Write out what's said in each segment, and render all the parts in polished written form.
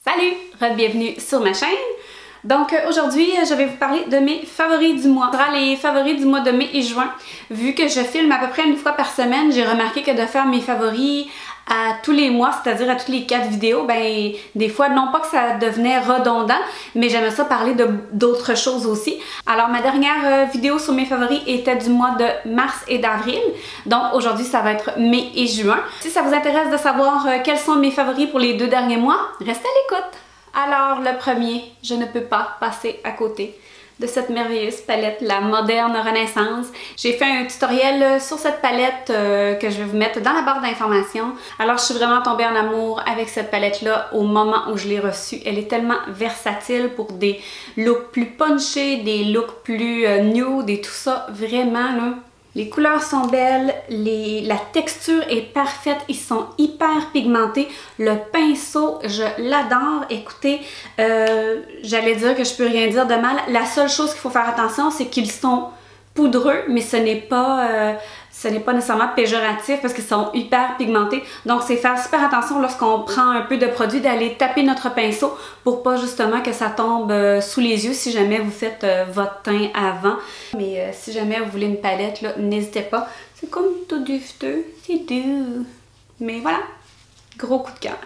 Salut! Bienvenue sur ma chaîne. Donc aujourd'hui, je vais vous parler de mes favoris du mois. Ce sera les favoris du mois de mai et juin. Vu que je filme à peu près une fois par semaine, j'ai remarqué que de faire mes favoris à tous les mois, c'est-à-dire à toutes les 4 vidéos, ben des fois, non pas que ça devenait redondant, mais j'aimais ça parler d'autres choses aussi. Alors ma dernière vidéo sur mes favoris était du mois de mars et d'avril. Donc aujourd'hui, ça va être mai et juin. Si ça vous intéresse de savoir quels sont mes favoris pour les 2 derniers mois, restez à l'écoute. Alors le premier, je ne peux pas passer à côté de cette merveilleuse palette, la Moderne Renaissance. J'ai fait un tutoriel sur cette palette que je vais vous mettre dans la barre d'informations. Alors je suis vraiment tombée en amour avec cette palette-là au moment où je l'ai reçue. Elle est tellement versatile pour des looks plus punchés, des looks plus nude et tout ça, vraiment là. Les couleurs sont belles, la texture est parfaite, ils sont hyper pigmentés. Le pinceau, je l'adore. Écoutez, j'allais dire que je peux rien dire de mal. La seule chose qu'il faut faire attention, c'est qu'ils sont poudreux, mais ce n'est pas nécessairement péjoratif parce qu'ils sont hyper pigmentés. Donc c'est faire super attention lorsqu'on prend un peu de produit d'aller taper notre pinceau pour pas justement que ça tombe sous les yeux si jamais vous faites votre teint avant. Mais si jamais vous voulez une palette, n'hésitez pas. C'est comme tout dufteux, c'est doux. Mais voilà, gros coup de cœur.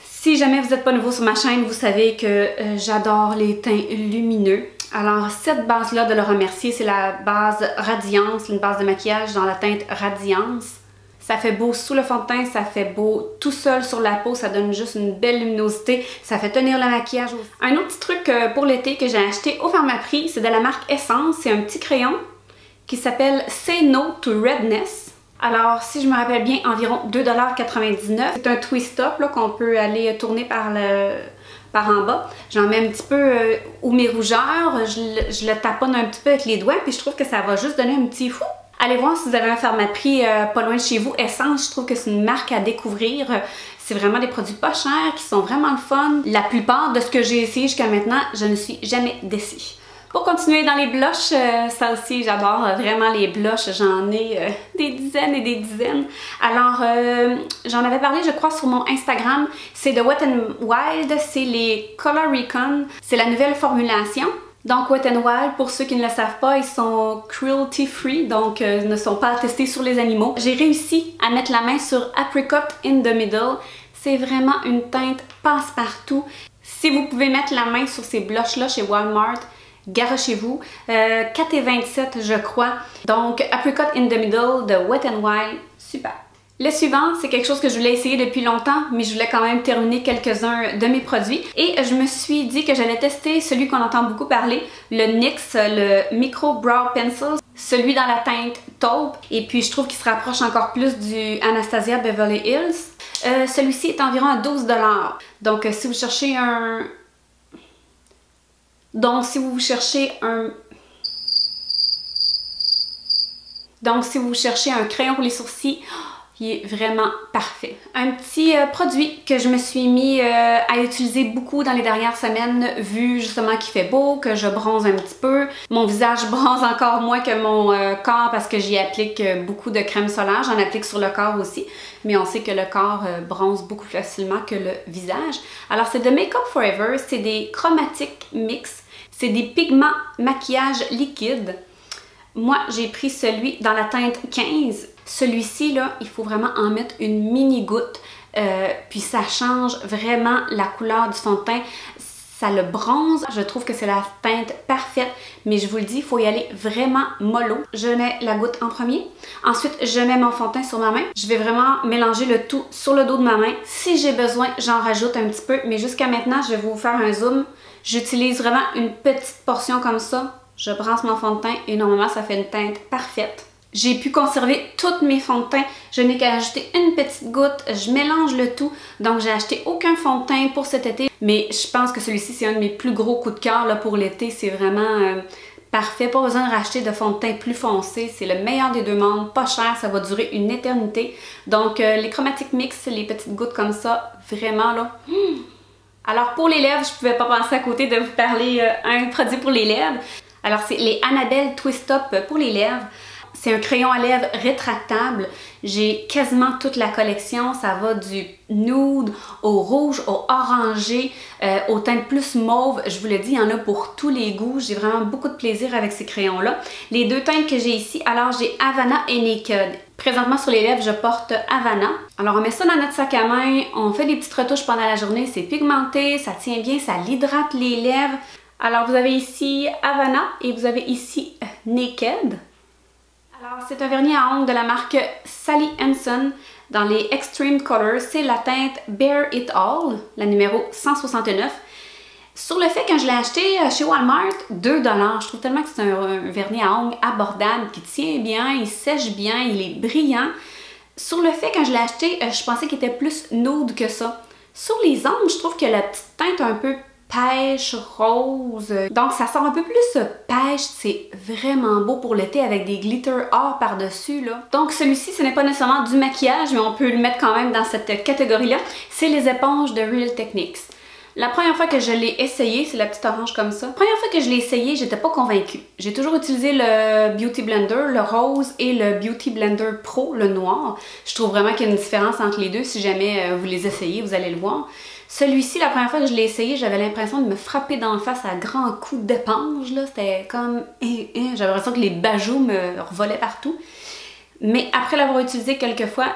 Si jamais vous n'êtes pas nouveau sur ma chaîne, vous savez que j'adore les teints lumineux. Alors cette base-là de Laura Mercier, c'est la base Radiance, une base de maquillage dans la teinte Radiance. Ça fait beau sous le fond de teint, ça fait beau tout seul sur la peau, ça donne juste une belle luminosité, ça fait tenir le maquillage aussi. Un autre petit truc pour l'été que j'ai acheté au Pharmaprix, c'est de la marque Essence, c'est un petit crayon qui s'appelle Say No to Redness. Alors, si je me rappelle bien, environ 2,99 $. C'est un twist-up qu'on peut aller tourner par en bas. J'en mets un petit peu où mes rougeurs, je le taponne un petit peu avec les doigts, puis je trouve que ça va juste donner un petit fou. Allez voir si vous avez un Pharmaprix pas loin de chez vous. Essence, je trouve que c'est une marque à découvrir. C'est vraiment des produits pas chers, qui sont vraiment le fun. La plupart de ce que j'ai essayé jusqu'à maintenant, je ne suis jamais déçue. Pour continuer dans les blushs, ça aussi j'adore vraiment les blushs, j'en ai des dizaines et des dizaines. Alors j'en avais parlé je crois sur mon Instagram, c'est de Wet n Wild, c'est les Color Recon, c'est la nouvelle formulation. Donc Wet n Wild, pour ceux qui ne le savent pas, ils sont cruelty free, donc ne sont pas testés sur les animaux. J'ai réussi à mettre la main sur Apricot in the Middle, c'est vraiment une teinte passe-partout. Si vous pouvez mettre la main sur ces blushs là chez Walmart, garochez-vous, 4,27 je crois. Donc Apricot in the Middle de Wet n Wild, super. Le suivant, c'est quelque chose que je voulais essayer depuis longtemps, mais je voulais quand même terminer quelques-uns de mes produits. Et je me suis dit que j'allais tester celui qu'on entend beaucoup parler, le NYX, le Micro Brow Pencil, celui dans la teinte taupe. Et puis je trouve qu'il se rapproche encore plus du Anastasia Beverly Hills. Celui-ci est environ à 12 $. Donc si vous cherchez un... Donc, si vous cherchez un crayon pour les sourcils, il est vraiment parfait. Un petit produit que je me suis mis à utiliser beaucoup dans les dernières semaines, vu justement qu'il fait beau, que je bronze un petit peu. Mon visage bronze encore moins que mon corps parce que j'y applique beaucoup de crème solaire. J'en applique sur le corps aussi, mais on sait que le corps bronze beaucoup plus facilement que le visage. Alors, c'est de Make Up For Ever, c'est des chromatiques mix. C'est des pigments maquillage liquide. Moi, j'ai pris celui dans la teinte 15. Celui-ci, là, il faut vraiment en mettre une mini goutte. Puis ça change vraiment la couleur du fond de teint. Ça le bronze. Je trouve que c'est la teinte parfaite. Mais je vous le dis, il faut y aller vraiment mollo. Je mets la goutte en premier. Ensuite, je mets mon fond de teint sur ma main. Je vais vraiment mélanger le tout sur le dos de ma main. Si j'ai besoin, j'en rajoute un petit peu. Mais jusqu'à maintenant, je vais vous faire un zoom. J'utilise vraiment une petite portion comme ça. Je brasse mon fond de teint et normalement, ça fait une teinte parfaite. J'ai pu conserver tous mes fonds de teint. Je n'ai qu'à ajouter une petite goutte. Je mélange le tout. Donc, j'ai acheté aucun fond de teint pour cet été. Mais je pense que celui-ci, c'est un de mes plus gros coups de cœur pour l'été. C'est vraiment parfait. Pas besoin de racheter de fond de teint plus foncé. C'est le meilleur des deux mondes. Pas cher. Ça va durer une éternité. Donc, les chromatiques mix, les petites gouttes comme ça, vraiment là... Alors pour les lèvres, je ne pouvais pas passer à côté de vous parler un produit pour les lèvres. Alors c'est les Annabelle Twist Up pour les lèvres. C'est un crayon à lèvres rétractable. J'ai quasiment toute la collection. Ça va du nude au rouge, au orangé, au teint plus mauve. Je vous le dis, il y en a pour tous les goûts. J'ai vraiment beaucoup de plaisir avec ces crayons-là. Les deux teintes que j'ai ici, alors j'ai Havana et Naked. Présentement sur les lèvres, je porte Havana. Alors on met ça dans notre sac à main, on fait des petites retouches pendant la journée. C'est pigmenté, ça tient bien, ça l'hydrate les lèvres. Alors vous avez ici Havana et vous avez ici Naked. Alors, c'est un vernis à ongles de la marque Sally Hansen dans les Extreme Colors. C'est la teinte Bare It All, la numéro 169. Sur le fait, quand je l'ai acheté chez Walmart, 2 $. Je trouve tellement que c'est un vernis à ongles abordable, qui tient bien, il sèche bien, il est brillant. Sur le fait, quand je l'ai acheté, je pensais qu'il était plus nude que ça. Sur les ongles, je trouve que la petite teinte un peu pêche, rose. Donc ça sort un peu plus pêche, c'est vraiment beau pour l'été avec des glitter or par-dessus là. Donc celui-ci, ce n'est pas nécessairement du maquillage, mais on peut le mettre quand même dans cette catégorie-là. C'est les éponges de Real Techniques. La première fois que je l'ai essayé, c'est la petite orange comme ça. La première fois que je l'ai essayé, j'étais pas convaincue. J'ai toujours utilisé le Beauty Blender, le rose, et le Beauty Blender Pro, le noir. Je trouve vraiment qu'il y a une différence entre les deux. Si jamais vous les essayez, vous allez le voir. Celui-ci, la première fois que je l'ai essayé, j'avais l'impression de me frapper d'en face à grands coups d'éponge. C'était comme... J'avais l'impression que les bajoux me revolaient partout. Mais après l'avoir utilisé quelques fois,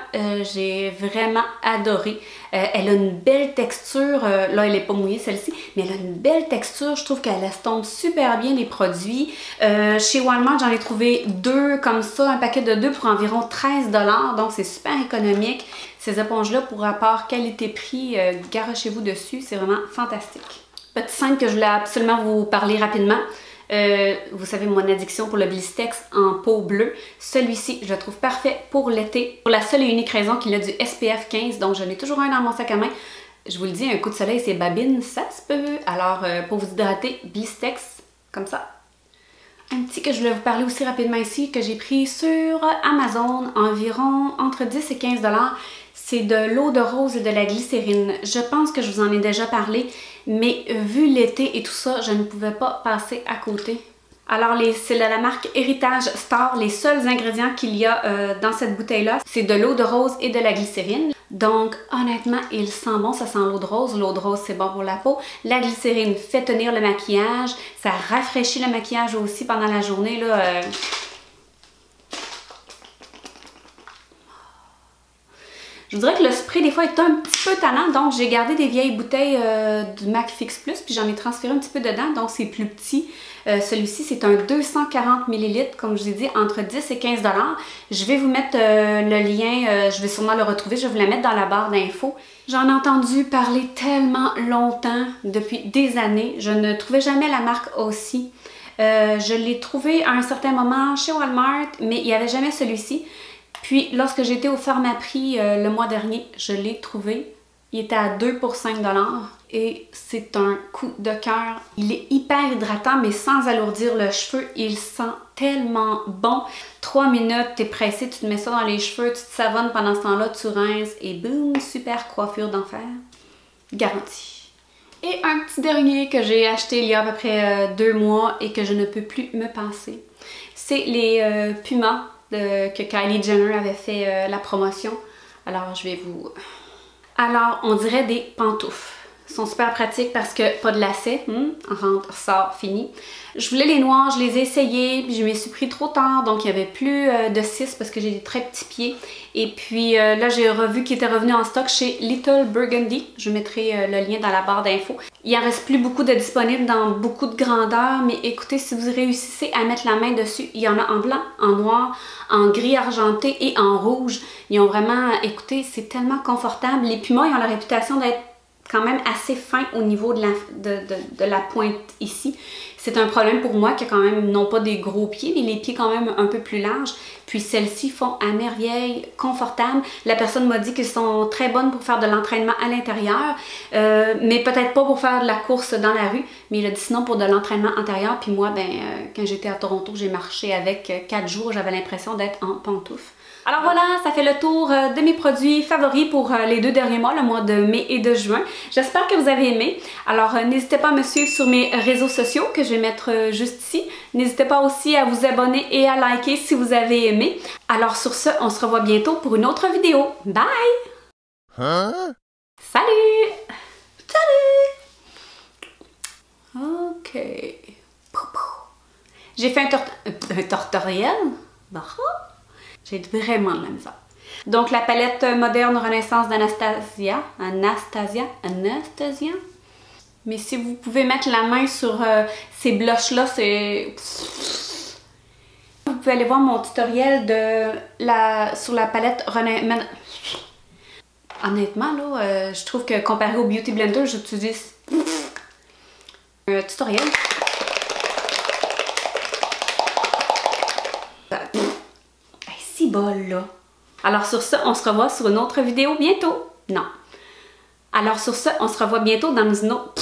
j'ai vraiment adoré. Elle a une belle texture. Là, elle n'est pas mouillée celle-ci, mais elle a une belle texture. Je trouve qu'elle estompe super bien les produits. Chez Walmart, j'en ai trouvé 2 comme ça, un paquet de 2 pour environ 13 $. Donc, c'est super économique. Ces éponges-là, pour rapport qualité-prix, garochez-vous dessus. C'est vraiment fantastique. Petite scène que je voulais absolument vous parler rapidement. Vous savez mon addiction pour le Blistex en peau bleue. Celui-ci, je le trouve parfait pour l'été. Pour la seule et unique raison qu'il a du SPF 15, donc j'en ai toujours un dans mon sac à main. Je vous le dis, un coup de soleil, c'est babine, ça se peut. Alors, pour vous hydrater, Blistex, comme ça. Un petit que je voulais vous parler aussi rapidement ici, que j'ai pris sur Amazon, environ entre 10 et 15 $. C'est de l'eau de rose et de la glycérine. Je pense que je vous en ai déjà parlé, mais vu l'été et tout ça, je ne pouvais pas passer à côté. Alors, c'est la marque Héritage Star. Les seuls ingrédients qu'il y a dans cette bouteille-là, c'est de l'eau de rose et de la glycérine. Donc, honnêtement, il sent bon, ça sent l'eau de rose. L'eau de rose, c'est bon pour la peau. La glycérine fait tenir le maquillage. Ça rafraîchit le maquillage aussi pendant la journée, là. Je vous dirais que le spray, des fois, est un petit peu tannant, donc j'ai gardé des vieilles bouteilles du MAC Fix Plus, puis j'en ai transféré un petit peu dedans, donc c'est plus petit. Celui-ci, c'est un 240 ml, comme je vous ai dit, entre 10 et 15 $. Je vais vous mettre le lien, je vais sûrement le retrouver, je vais vous la mettre dans la barre d'infos. J'en ai entendu parler tellement longtemps, depuis des années, je ne trouvais jamais la marque aussi. Je l'ai trouvé à un certain moment chez Walmart, mais il n'y avait jamais celui-ci. Puis, lorsque j'étais au Pharmaprix le mois dernier, je l'ai trouvé. Il était à 2 pour 5 $ et c'est un coup de cœur. Il est hyper hydratant, mais sans alourdir le cheveu. Il sent tellement bon. 3 minutes, t'es pressé, tu te mets ça dans les cheveux, tu te savonnes pendant ce temps-là, tu rinces et boum, super coiffure d'enfer. Garantie. Et un petit dernier que j'ai acheté il y a à peu près 2 mois et que je ne peux plus me passer. C'est les Puma que Kylie Jenner avait fait la promotion. Alors, je vais vous... Alors, on dirait des pantoufles. Ils sont super pratiques parce que pas de lacets. Rentre, sort, fini. Je voulais les noirs, je les ai essayés, puis je m'y suis pris trop tard, donc il n'y avait plus de 6 parce que j'ai des très petits pieds. Et puis là, j'ai revu qu'ils étaient revenus en stock chez Little Burgundy. Je mettrai le lien dans la barre d'infos. Il en reste plus beaucoup de disponibles dans beaucoup de grandeurs, mais écoutez, si vous réussissez à mettre la main dessus, il y en a en blanc, en noir, en gris argenté et en rouge. Ils ont vraiment, écoutez, c'est tellement confortable. Les Pumas, ils ont la réputation d'être quand même assez fin au niveau de la pointe ici. C'est un problème pour moi qui a quand même, non pas des gros pieds, mais les pieds quand même un peu plus larges. Puis celles-ci font à merveille, confortables. La personne m'a dit qu'elles sont très bonnes pour faire de l'entraînement à l'intérieur, mais peut-être pas pour faire de la course dans la rue, mais il a dit sinon pour de l'entraînement intérieur. Puis moi, quand j'étais à Toronto, j'ai marché avec 4 jours, j'avais l'impression d'être en pantoufles. Alors voilà, ça fait le tour de mes produits favoris pour les 2 derniers mois, le mois de mai et de juin. J'espère que vous avez aimé. Alors n'hésitez pas à me suivre sur mes réseaux sociaux que je vais mettre juste ici. N'hésitez pas aussi à vous abonner et à liker si vous avez aimé. Alors sur ce, on se revoit bientôt pour une autre vidéo. Bye! Hein? Salut! Salut! Ok. J'ai fait un tutoriel. J'ai vraiment de la misère. Donc la palette moderne Renaissance d'Anastasia. Anastasia. Mais si vous pouvez mettre la main sur ces blushs-là, c'est... Vous pouvez aller voir mon tutoriel sur la palette Renaissance. Honnêtement, là, je trouve que comparé au Beauty Blender, j'utilise un tutoriel. Si bol, là. Alors sur ce, on se revoit sur une autre vidéo bientôt. Non. Alors sur ce, on se revoit bientôt dans une autre...